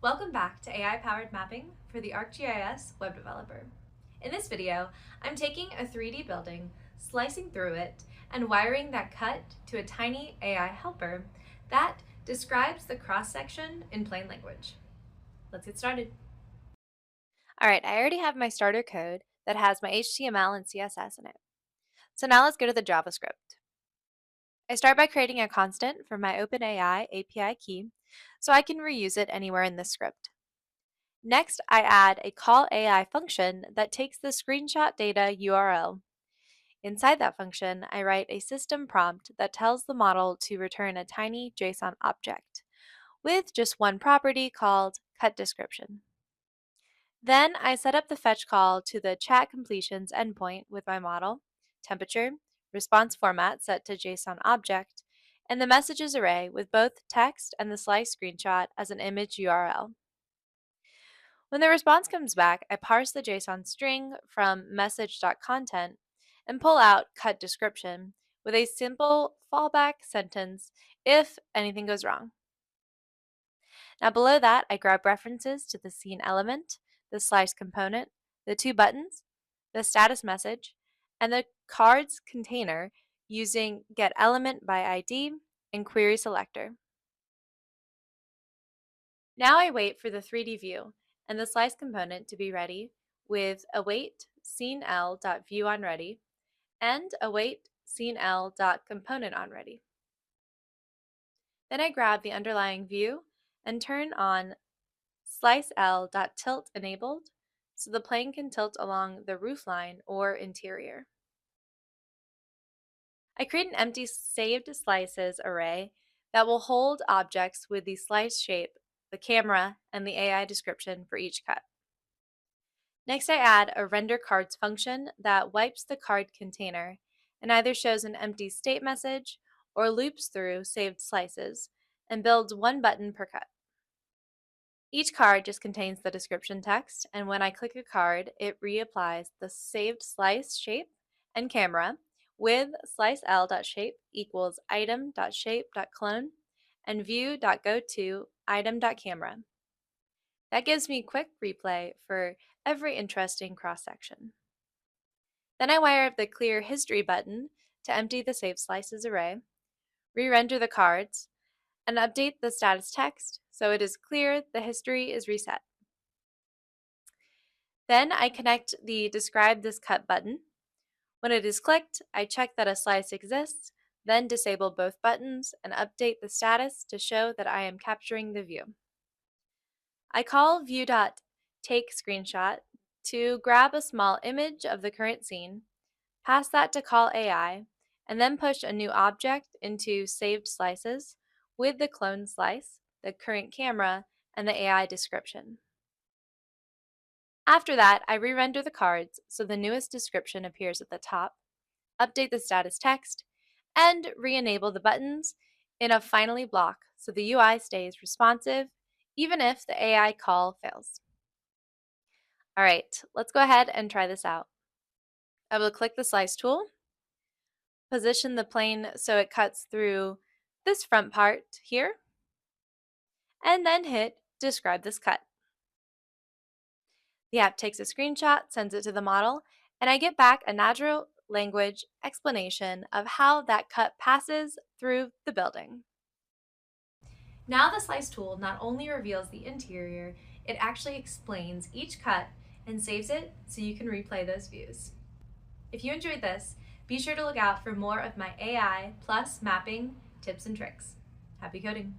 Welcome back to AI-powered mapping for the ArcGIS web developer. In this video, I'm taking a 3D building, slicing through it, and wiring that cut to a tiny AI helper that describes the cross-section in plain language. Let's get started. All right, I already have my starter code that has my HTML and CSS in it. So now let's go to the JavaScript. I start by creating a constant for my OpenAI API key so I can reuse it anywhere in this script. Next, I add a call AI function that takes the screenshot data URL. Inside that function, I write a system prompt that tells the model to return a tiny JSON object with just one property called cut description. Then I set up the fetch call to the chat completions endpoint with my model, temperature, response format set to JSON object, and the messages array with both text and the slice screenshot as an image URL. When the response comes back, I parse the JSON string from message.content and pull out cut description with a simple fallback sentence if anything goes wrong. Now below that, I grab references to the scene element, the slice component, the two buttons, the status message, and the cards container using getElementById and query selector. Now I wait for the 3D view and the slice component to be ready with await scenel.viewOnReady and await scenel.componentOnReady. Then I grab the underlying view and turn on sliceL.tilt enabled so the plane can tilt along the roofline or interior. I create an empty saved slices array that will hold objects with the slice shape, the camera, and the AI description for each cut. Next, I add a render cards function that wipes the card container and either shows an empty state message or loops through saved slices and builds one button per cut. Each card just contains the description text, and when I click a card, it reapplies the saved slice shape and camera with sliceL.shape equals item.shape.clone and view.goTo item.camera. That gives me quick replay for every interesting cross-section. Then I wire up the Clear History button to empty the Save Slices array, re-render the cards, and update the status text so it is clear the history is reset. Then I connect the Describe This Cut button. When it is clicked, I check that a slice exists, then disable both buttons and update the status to show that I am capturing the view. I call view.takeScreenshot to grab a small image of the current scene, pass that to call AI, and then push a new object into saved slices with the clone slice, the current camera, and the AI description. After that, I re-render the cards so the newest description appears at the top, update the status text, and re-enable the buttons in a finally block so the UI stays responsive even if the AI call fails. All right, let's go ahead and try this out. I will click the slice tool, position the plane so it cuts through this front part here, and then hit Describe This Cut. The app takes a screenshot, sends it to the model, and I get back a natural language explanation of how that cut passes through the building. Now the slice tool not only reveals the interior, it actually explains each cut and saves it so you can replay those views. If you enjoyed this, be sure to look out for more of my AI plus mapping tips and tricks. Happy coding!